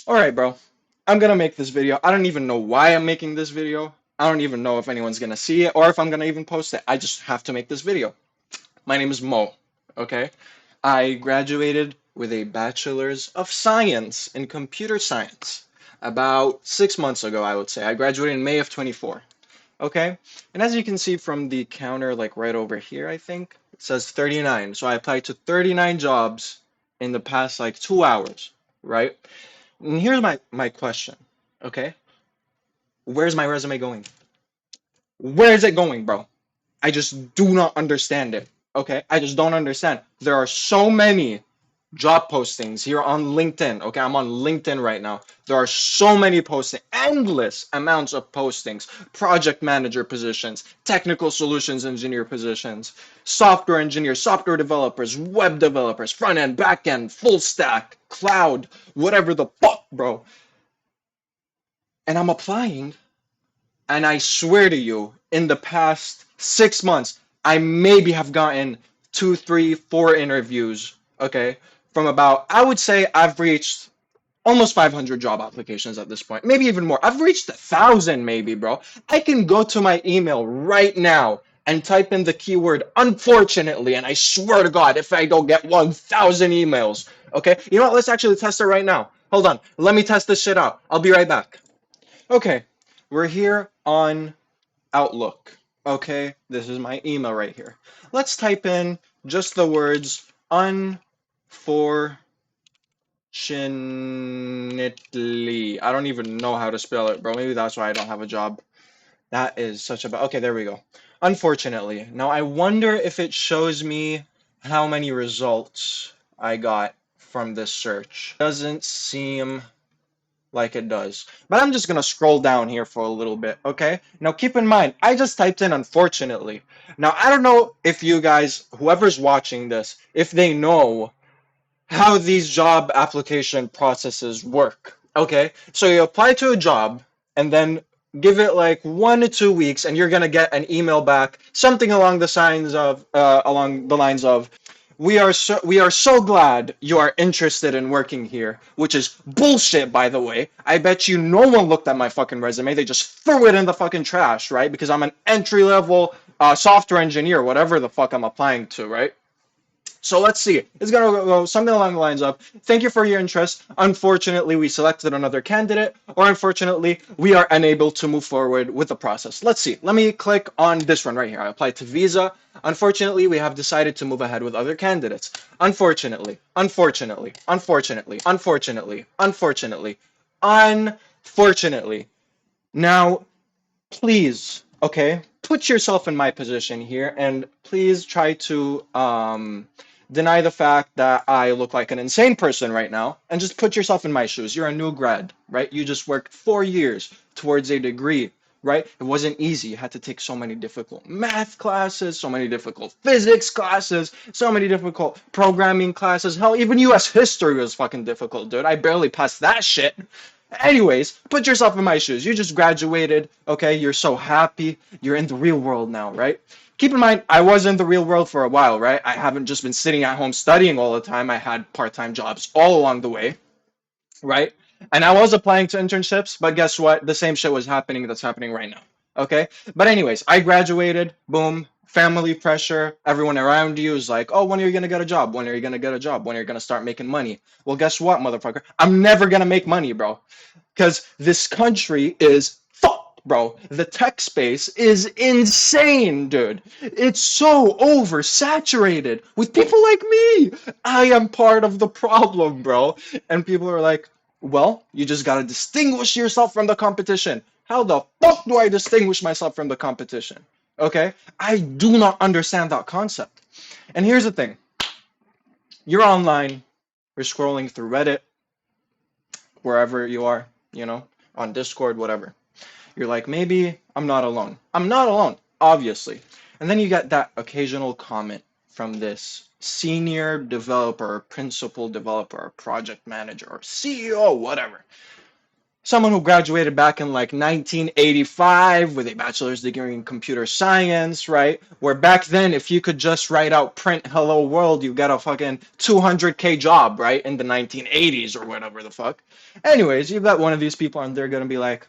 Alright, bro. I'm gonna make this video. I don't even know why I'm making this video. I don't even know if anyone's gonna see it or if I'm gonna even post it. I just have to make this video. My name is Mo, okay? I graduated with a Bachelor's of Science in Computer Science about 6 months ago, I would say. I graduated in May of 24, okay? And as you can see from the counter, like right over here, I think, it says 39. So I applied to 39 jobs in the past like 2 hours, right? And here's my question, okay? Where's my resume going? Where is it going, bro? I just do not understand it. Okay? I just don't understand. There are so many job postings here on LinkedIn. Okay, I'm on LinkedIn right now. There are so many postings, endless amounts of postings, project manager positions, technical solutions engineer positions, software engineers, software developers, web developers, front end, back end, full stack, cloud, whatever the fuck, bro. And I'm applying, and I swear to you, in the past 6 months, I maybe have gotten two, three, four interviews, okay? From about, I would say I've reached almost 500 job applications at this point, maybe even more. I've reached 1,000 maybe, bro. I can go to my email right now and type in the keyword unfortunately, and I swear to God, if I don't get 1,000 emails, okay? You know what? Let's actually test it right now. Hold on. Let me test this shit out. I'll be right back. Okay, we're here on Outlook. Okay, this is my email right here. Let's type in just the words unfortunately. I don't even know how to spell it, bro. Maybe that's why I don't have a job. That is such a bad. Okay, there we go. Unfortunately. Now I wonder if it shows me how many results I got from this search. Doesn't seem like it does. But I'm just gonna scroll down here for a little bit, okay? Now keep in mind, I just typed in unfortunately. Now I don't know if you guys, whoever's watching this, if they know how these job application processes work, okay? So you apply to a job and then give it like 1 to 2 weeks and you're gonna get an email back, something along the lines of we are so glad you are interested in working here, which is bullshit, by the way. I bet you no one looked at my fucking resume. They just threw it in the fucking trash, right? Because I'm an entry level software engineer, whatever the fuck I'm applying to, right? So let's see. It's gonna go something along the lines of, thank you for your interest. Unfortunately, we selected another candidate, or unfortunately, we are unable to move forward with the process. Let's see. Let me click on this one right here. I applied to Visa. Unfortunately, we have decided to move ahead with other candidates. Unfortunately, unfortunately, unfortunately, unfortunately, unfortunately, unfortunately. Now, please, okay, put yourself in my position here and please try to deny the fact that I look like an insane person right now and just put yourself in my shoes. You're a new grad, right? You just worked 4 years towards a degree, right? It wasn't easy. You had to take so many difficult math classes, so many difficult physics classes, so many difficult programming classes. Hell, even US history was fucking difficult, dude. I barely passed that shit. Anyways, put yourself in my shoes. You just graduated, okay? You're so happy. You're in the real world now, right? Keep in mind, I was in the real world for a while, right? I haven't just been sitting at home studying all the time. I had part-time jobs all along the way, right? And I was applying to internships, but guess what? The same shit was happening that's happening right now. Okay? But anyways, I graduated, boom, family pressure, everyone around you is like, "Oh, when are you going to get a job? When are you going to get a job? When are you going to start making money?" Well, guess what, motherfucker? I'm never going to make money, bro. Cuz this country is fucked, bro. The tech space is insane, dude. It's so oversaturated with people like me. I am part of the problem, bro. And people are like, well, you just gotta distinguish yourself from the competition. How the fuck do I distinguish myself from the competition? Okay? I do not understand that concept. And here's the thing, you're online, you're scrolling through Reddit, wherever you are, you know, on Discord, whatever. You're like, maybe I'm not alone. I'm not alone, obviously. And then you get that occasional comment from this senior developer, principal developer, project manager, or CEO, whatever, Someone who graduated back in like 1985 with a bachelor's degree in computer science, right? Where back then, if you could just write out print hello world, you got a fucking 200K job, right? In the 1980s or whatever the fuck. Anyways, you've got one of these people and they're gonna be like,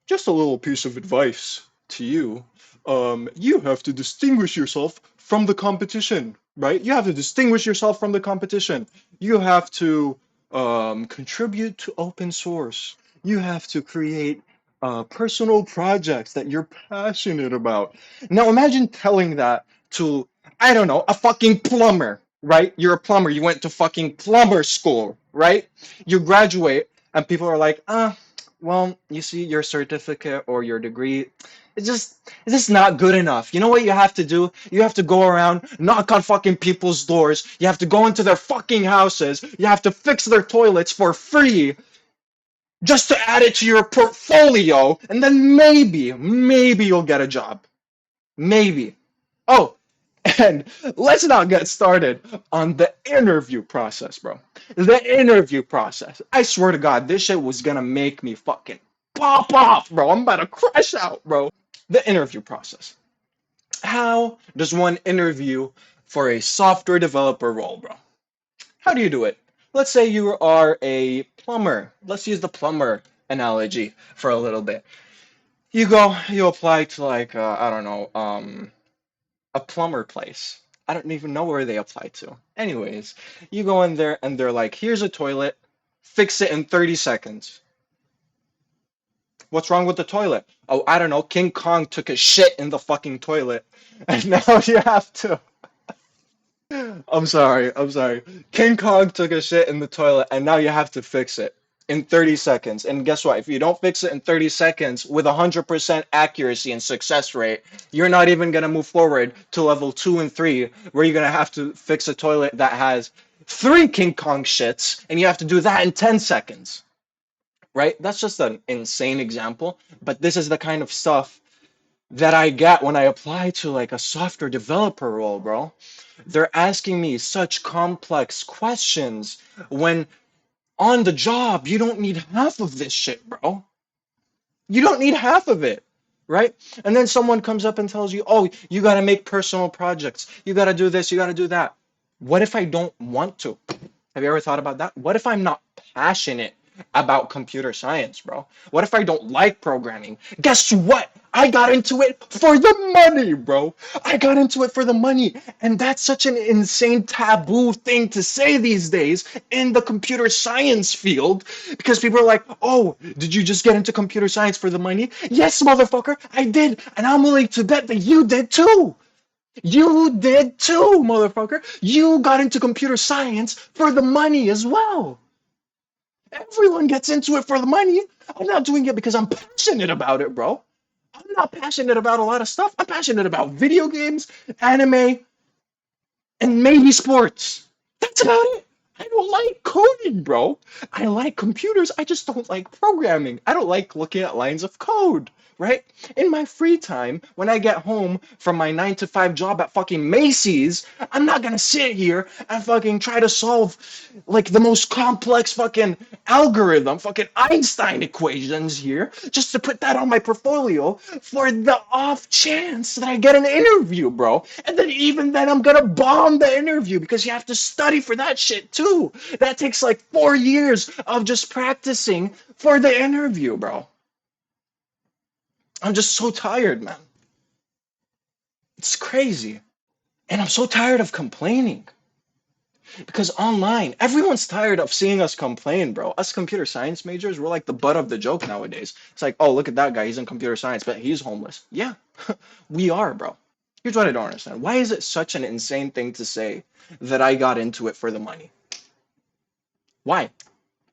just a little piece of advice to you. You have to distinguish yourself from the competition, right? You have to distinguish yourself from the competition. You have to contribute to open source. You have to create personal projects that you're passionate about. Now imagine telling that to, I don't know, a fucking plumber, right? You're a plumber. You went to fucking plumber school, right? You graduate and people are like, well, you see, your certificate or your degree, it's just not good enough. You know what you have to do? You have to go around, knock on fucking people's doors. You have to go into their fucking houses. You have to fix their toilets for free just to add it to your portfolio, and then maybe you'll get a job. Maybe. Oh, and let's not get started on the interview process, bro. The interview process. I swear to God, this shit was gonna make me fucking pop off, bro. I'm about to crash out, bro. The interview process. How does one interview for a software developer role, bro? How do you do it? Let's say you are a plumber. Let's use the plumber analogy for a little bit. You go, you apply to like, I don't know, a plumber place. I don't even know where they apply to. Anyways, you go in there and they're like, here's a toilet, fix it in 30 seconds. What's wrong with the toilet? Oh, I don't know. King Kong took a shit in the fucking toilet. And now you have to. I'm sorry. King Kong took a shit in the toilet and now you have to fix it in 30 seconds. And guess what? If you don't fix it in 30 seconds with 100% accuracy and success rate, you're not even going to move forward to level 2 and 3 where you're going to have to fix a toilet that has 3 King Kong shits and you have to do that in 10 seconds. Right? That's just an insane example, but this is the kind of stuff that I get when I apply to like a software developer role, bro. They're asking me such complex questions when on the job you don't need half of this shit, bro. You don't need half of it, right? And then someone comes up and tells you, "Oh, you got to make personal projects. You got to do this, you got to do that." What if I don't want to? Have you ever thought about that? What if I'm not passionate about computer science, bro? What if I don't like programming? Guess what? I got into it for the money, bro. I got into it for the money. And that's such an insane taboo thing to say these days in the computer science field because people are like, oh, did you just get into computer science for the money? Yes, motherfucker, I did. And I'm willing to bet that you did too. You did too, motherfucker. You got into computer science for the money as well. Everyone gets into it for the money. I'm not doing it because I'm passionate about it, bro. I'm not passionate about a lot of stuff. I'm passionate about video games, anime, and maybe sports. That's about it. I don't like coding, bro. I like computers. I just don't like programming. I don't like looking at lines of code, right? In my free time, when I get home from my 9 to 5 job at fucking Macy's, I'm not gonna sit here and fucking try to solve like the most complex fucking algorithm, fucking Einstein equations here, just to put that on my portfolio for the off chance that I get an interview, bro. And then even then, I'm gonna bomb the interview because you have to study for that shit too. That takes like 4 years of just practicing for the interview, bro. I'm just so tired, man. It's crazy. And I'm so tired of complaining. Because online, everyone's tired of seeing us complain, bro. Us computer science majors, we're like the butt of the joke nowadays. It's like, oh, look at that guy. He's in computer science, but he's homeless. Yeah, we are, bro. Here's what I don't understand. Why is it such an insane thing to say that I got into it for the money? Why?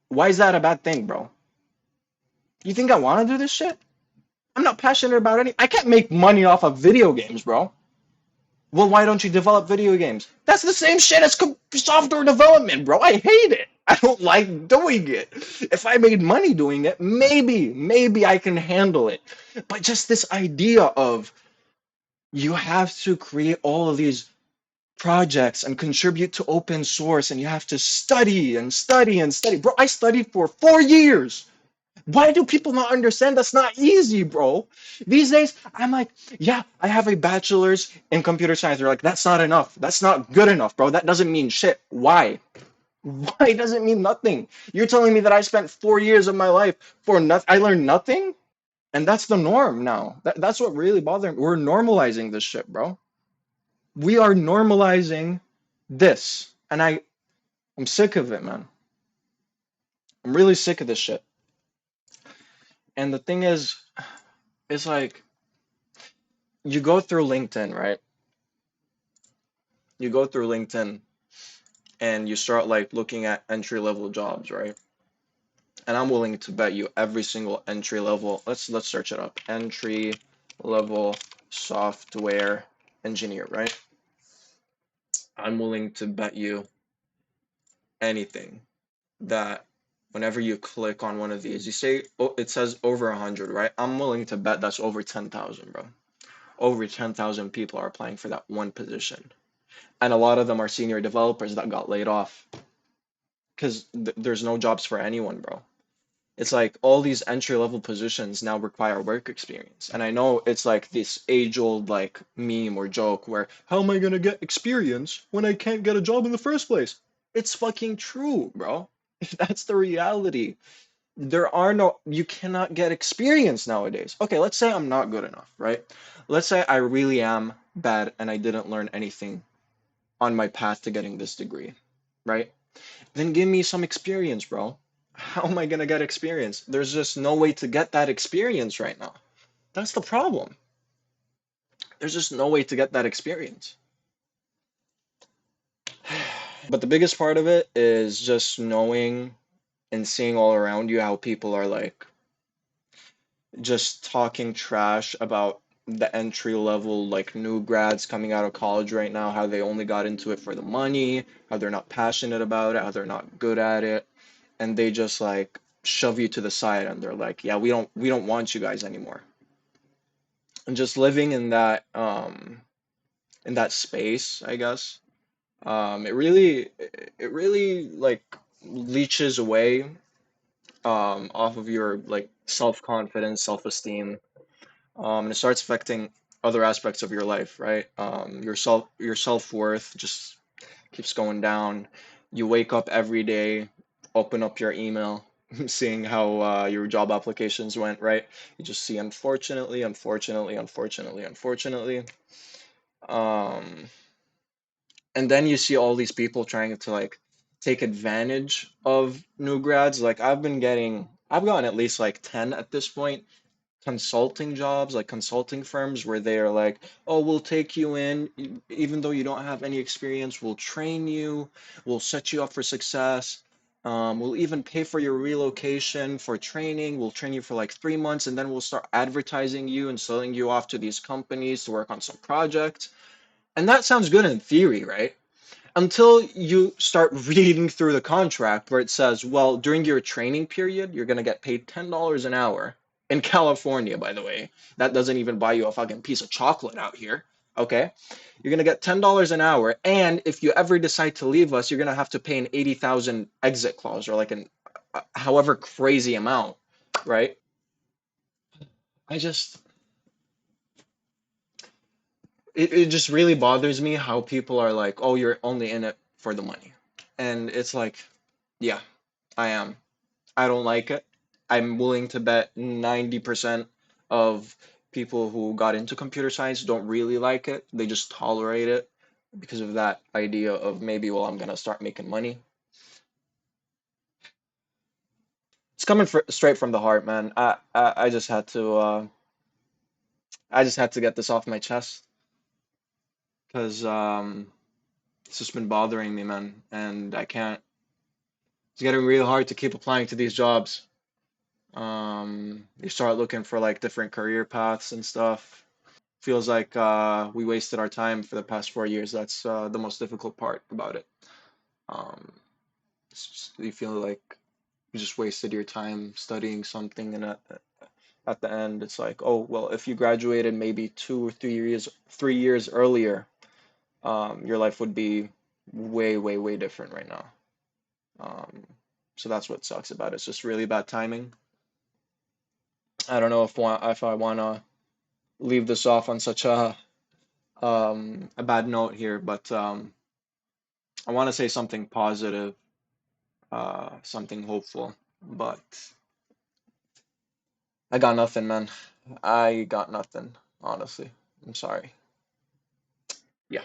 Why is that a bad thing, bro? You think I want to do this shit? I'm not passionate about any. I can't make money off of video games, bro. Well, why don't you develop video games? That's the same shit as software development, bro. I hate it. I don't like doing it. If I made money doing it, maybe I can handle it. But just this idea of you have to create all of these projects and contribute to open source and you have to study and study and study. Bro, I studied for 4 years. Why do people not understand that's not easy, bro? These days, I'm like, yeah, I have a bachelor's in computer science. They're like, that's not enough. That's not good enough, bro. That doesn't mean shit. Why? Why does it mean nothing? You're telling me that I spent 4 years of my life for nothing? I learned nothing? And that's the norm now. That's what really bothers me. We're normalizing this shit, bro. We are normalizing this. And I'm sick of it, man. I'm really sick of this shit. And the thing is, it's like you go through LinkedIn, right? You go through LinkedIn and you start like looking at entry level jobs, right? And I'm willing to bet you every single entry level, let's search it up. Entry level software engineer, right? I'm willing to bet you anything that whenever you click on one of these, you say, oh, it says over 100, right? I'm willing to bet that's over 10,000, bro. Over 10,000 people are applying for that one position. And a lot of them are senior developers that got laid off because there's no jobs for anyone, bro. It's like all these entry level positions now require work experience. And I know it's like this age old like meme or joke where how am I gonna get experience when I can't get a job in the first place? It's fucking true, bro. That's the reality. There are no, you cannot get experience nowadays. Okay, let's say I'm not good enough, right? Let's say I really am bad and I didn't learn anything on my path to getting this degree, right? Then give me some experience, bro. How am I gonna get experience? There's just no way to get that experience right now. That's the problem. There's just no way to get that experience. But the biggest part of it is just knowing and seeing all around you how people are like just talking trash about the entry level like new grads coming out of college right now, how they only got into it for the money, how they're not passionate about it, how they're not good at it, and they just like shove you to the side and they're like, yeah, we don't want you guys anymore. And just living in that space, I guess, it really like leeches away off of your like self-confidence, self-esteem. And it starts affecting other aspects of your life, right? Your self-worth just keeps going down. You wake up every day, open up your email, seeing how your job applications went, right? You just see unfortunately, unfortunately, unfortunately, unfortunately. Um, and then you see all these people trying to like take advantage of new grads. Like I've gotten at least like 10 at this point consulting jobs, like consulting firms where they are like, oh, we'll take you in, even though you don't have any experience, we'll train you, we'll set you up for success. We'll even pay for your relocation for training. We'll train you for like 3 months, and then we'll start advertising you and selling you off to these companies to work on some projects. And that sounds good in theory, right? Until you start reading through the contract where it says, well, during your training period, you're going to get paid $10 an hour in California, by the way. That doesn't even buy you a fucking piece of chocolate out here. Okay? You're going to get $10 an hour. And if you ever decide to leave us, you're going to have to pay an 80,000 exit clause or like an however crazy amount, right? I just, it just really bothers me how people are like, oh, you're only in it for the money. And it's like, yeah, I am. I don't like it. I'm willing to bet 90% of people who got into computer science don't really like it. They just tolerate it because of that idea of maybe, well, I'm gonna start making money. It's coming straight from the heart, man. I just had to get this off my chest because it's just been bothering me, man, and I can't. It's getting really hard to keep applying to these jobs. You start looking for like different career paths and stuff. Feels like we wasted our time for the past 4 years. That's the most difficult part about it. Um, you feel like you just wasted your time studying something, and at the end, it's like, oh well, if you graduated maybe 2 or 3 years earlier, your life would be way, way, way different right now. Um, so that's what sucks about it. It's just really bad timing. I don't know if I wanna leave this off on such a bad note here, but I want to say something positive, something hopeful, but I got nothing, man. I got nothing, honestly. I'm sorry. Yeah.